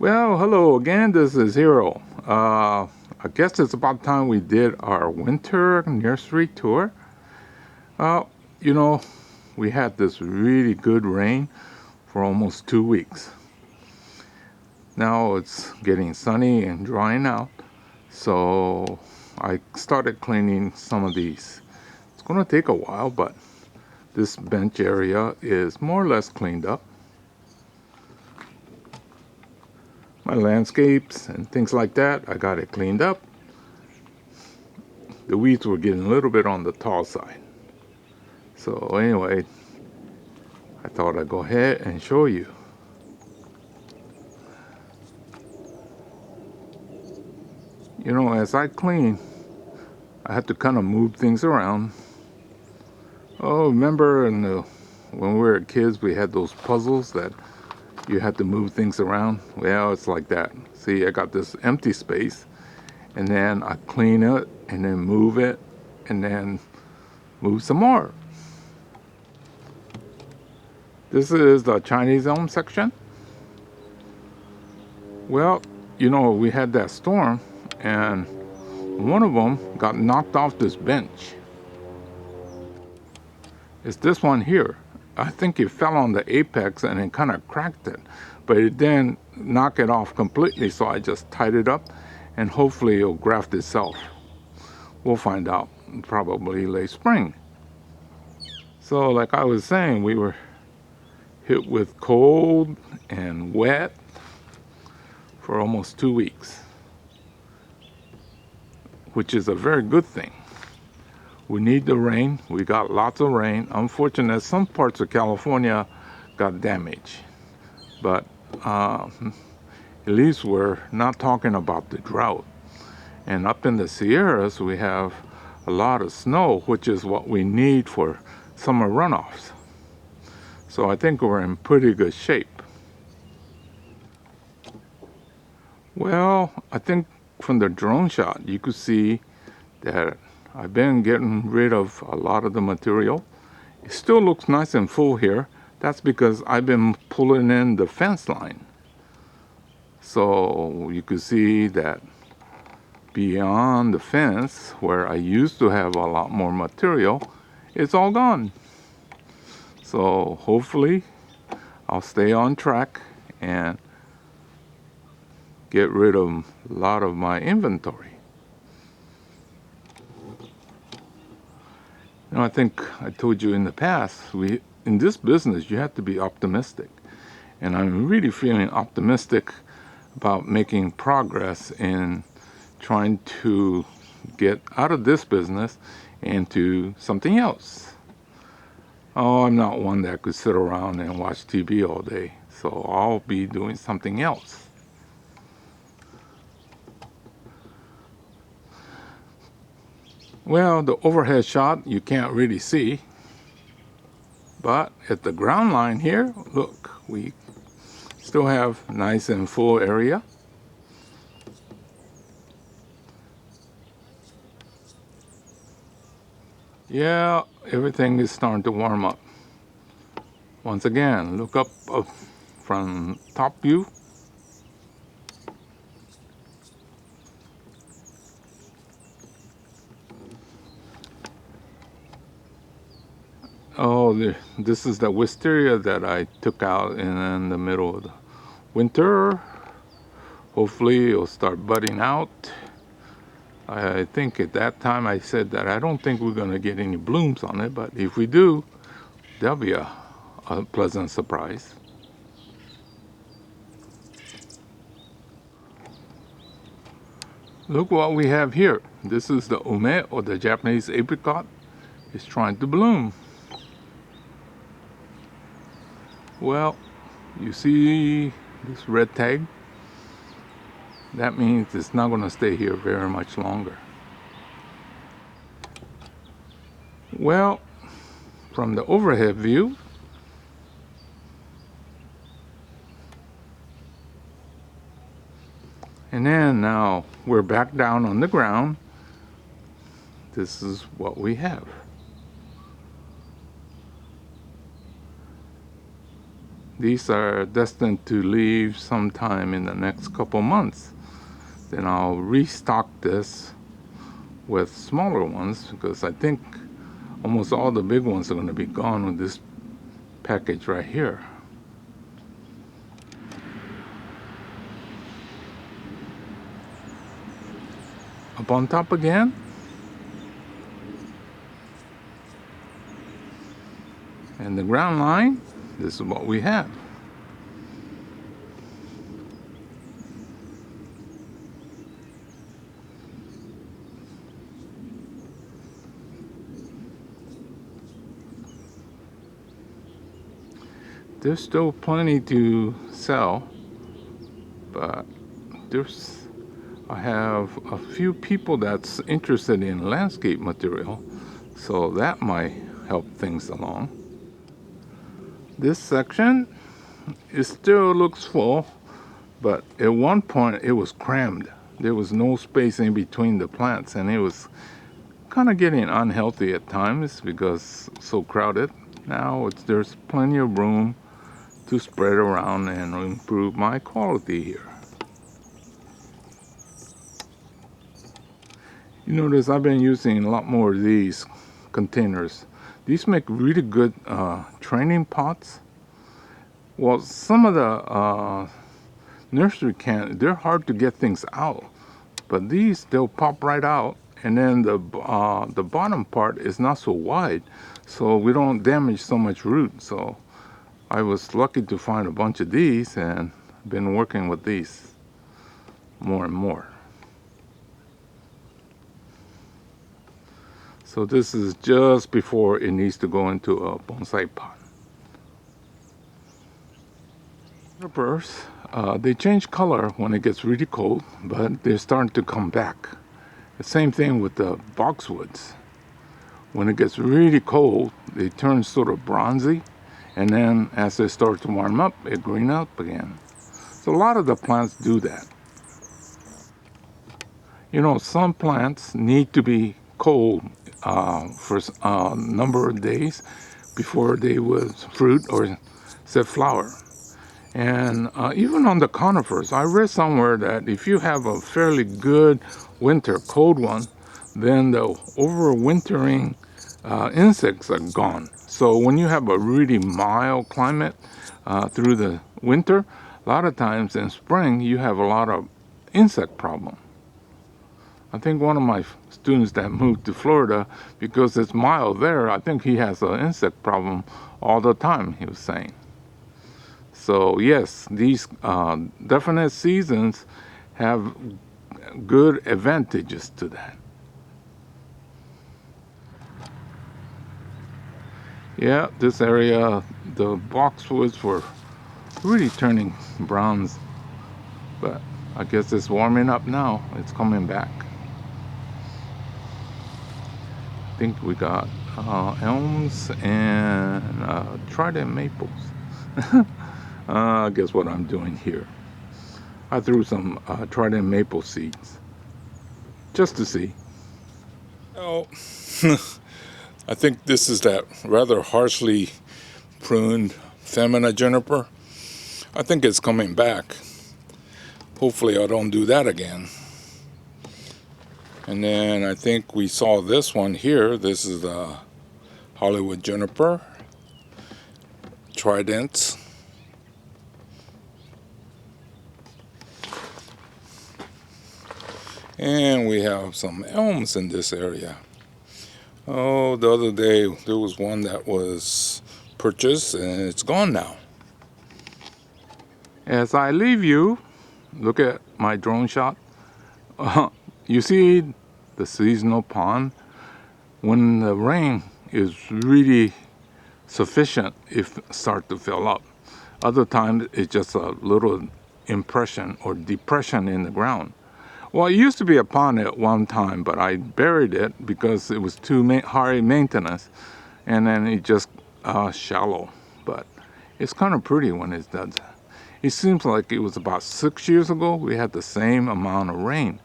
Well, hello again. This is Hero. I guess it's about time we did our winter nursery tour. Uh, you know, we had this really good rain for almost 2 weeks. Now it's getting sunny and drying out, so I started cleaning some of these. It's going to take a while, but this bench area is more or less cleaned up. My landscapes and things like that, I got it cleaned up. The weeds were getting a little bit on the tall side. So anyway, I thought I'd go ahead and show you. You know, as I clean, I had to kind of move things around. Oh, remember when we were kids, we had those puzzles that you had to move things around? Well, it's like that. See, I got this empty space, and then I clean it, and then move it, and then move some more. This is the Chinese elm section. Well, you know, we had that storm, and one of them got knocked off this bench. It's this one here. I think it fell on the apex and it kind of cracked it, but it didn't knock it off completely, so I just tied it up and hopefully it'll graft itself. We'll find out probably late spring. So like I was saying, we were hit with cold and wet for almost 2 weeks, which is a very good thing. We need the rain. We got lots of rain. Unfortunately, some parts of California got damaged, but at least we're not talking about the drought. And up in the Sierras, we have a lot of snow, which is what we need for summer runoffs. So I think we're in pretty good shape. Well, I think from the drone shot, you could see that I've been getting rid of a lot of the material. It still looks nice and full here. That's because I've been pulling in the fence line. So you could see that beyond the fence, where I used to have a lot more material, it's all gone. So hopefully I'll stay on track and get rid of a lot of my inventory. You know, I think I told you in the past, in this business, you have to be optimistic. And I'm really feeling optimistic about making progress in trying to get out of this business into something else. Oh, I'm not one that could sit around and watch TV all day, so I'll be doing something else. Well, the overhead shot you can't really see, but at the ground line here, look, we still have nice and full area. Yeah, everything is starting to warm up. Once again, look up from top view. Oh, this is the wisteria that I took out in the middle of the winter. Hopefully it'll start budding out. I think at that time I said that I don't think we're going to get any blooms on it, but if we do, that'll be a pleasant surprise. Look what we have here. This is the ume, or the Japanese apricot. It's trying to bloom. Well, you see this red tag? That means it's not going to stay here very much longer. Well, from the overhead view, and then now we're back down on the ground. This is what we have. these are destined to leave sometime in the next couple months. Then I'll restock this with smaller ones because I think almost all the big ones are going to be gone with this package right here. Up on top again. And the ground line, this is what we have. There's still plenty to sell, but I have a few people that's interested in landscape material, so that might help things along. This section, it still looks full, but at one point it was crammed. There was no space in between the plants, and it was kind of getting unhealthy at times because it's so crowded. Now there's plenty of room to spread around and improve my quality here. You notice I've been using a lot more of these containers. These make really good training pots. Well, some of the nursery cans, they're hard to get things out, but these, they'll pop right out, and then the bottom part is not so wide, so we don't damage so much root. So I was lucky to find a bunch of these and been working with these more and more. So this is just before it needs to go into a bonsai pot. Junipers, they change color when it gets really cold, but they're starting to come back. The same thing with the boxwoods. When it gets really cold, they turn sort of bronzy, and then as they start to warm up, it green up again. So a lot of the plants do that. You know, some plants need to be cold for a number of days before they would fruit or set flower. And even on the conifers, I read somewhere that if you have a fairly good winter, cold one, then the overwintering insects are gone. So when you have a really mild climate through the winter, a lot of times in spring you have a lot of insect problem. I think one of my students that moved to Florida, because it's mild there, I think he has an insect problem all the time, he was saying. So yes, these definite seasons have good advantages to that. Yeah, this area, the boxwoods were really turning browns, but I guess it's warming up now. It's coming back. I think we got elms and trident maples. Guess what I'm doing here? I threw some trident maple seeds just to see. Oh, I think this is that rather harshly pruned femina juniper. I think it's coming back. Hopefully I don't do that again. And then I think we saw this one here. This is the Hollywood juniper, tridents. And we have some elms in this area. Oh, the other day there was one that was purchased and it's gone now. As I leave you, look at my drone shot. You see the seasonal pond. When the rain is really sufficient, it starts to fill up. Other times it's just a little impression or depression in the ground. Well, it used to be a pond at one time, but I buried it because it was too high maintenance, and then it just shallow. But it's kind of pretty when it does. It seems like it was about 6 years ago we had the same amount of rain,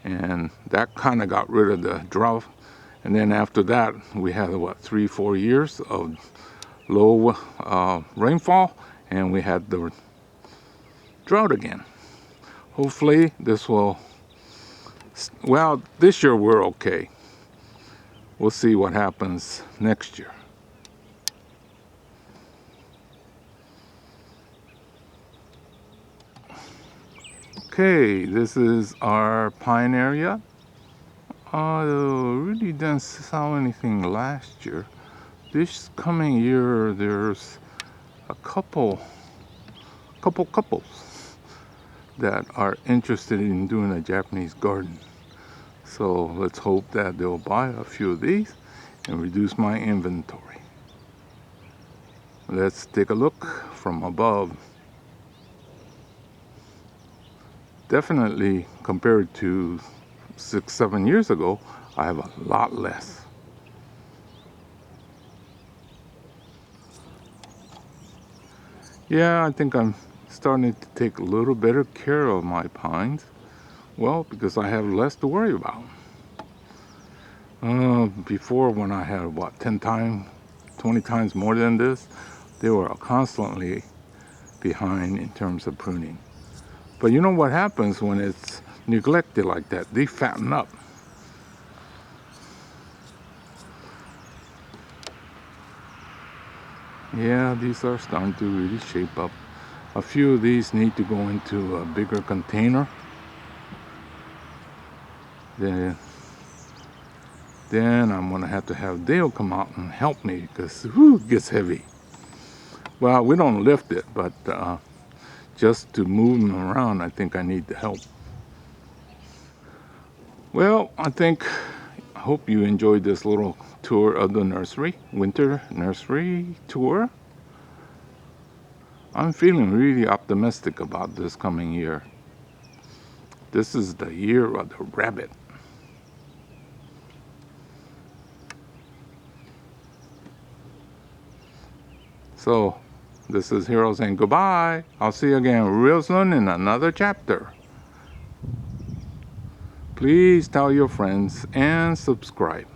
and that kind of got rid of the drought. And then after that, we had 3-4 years of low rainfall, and we had the drought again. Hopefully this will, well, this year we're okay. We'll see what happens next year. Okay, this is our pine area. Really didn't sell anything last year. This coming year, there's a couples that are interested in doing a Japanese garden. So let's hope that they'll buy a few of these and reduce my inventory. Let's take a look from above. Definitely compared to 6-7 years ago, I have a lot less. Yeah, I think I'm starting to take a little better care of my pines. Well, because I have less to worry about. Before, when I had, 10 times, 20 times more than this, they were constantly behind in terms of pruning. But you know what happens when it's neglected like that? They fatten up. Yeah, these are starting to really shape up. A few of these need to go into a bigger container. Then I'm gonna have to have Dale come out and help me because it gets heavy. Well, we don't lift it, but just to move them around, I think I need the help. Well, I hope you enjoyed this little tour of the nursery, winter nursery tour. I'm feeling really optimistic about this coming year. This is the year of the rabbit. So, this is Hero saying goodbye. I'll see you again real soon in another chapter. Please tell your friends and subscribe.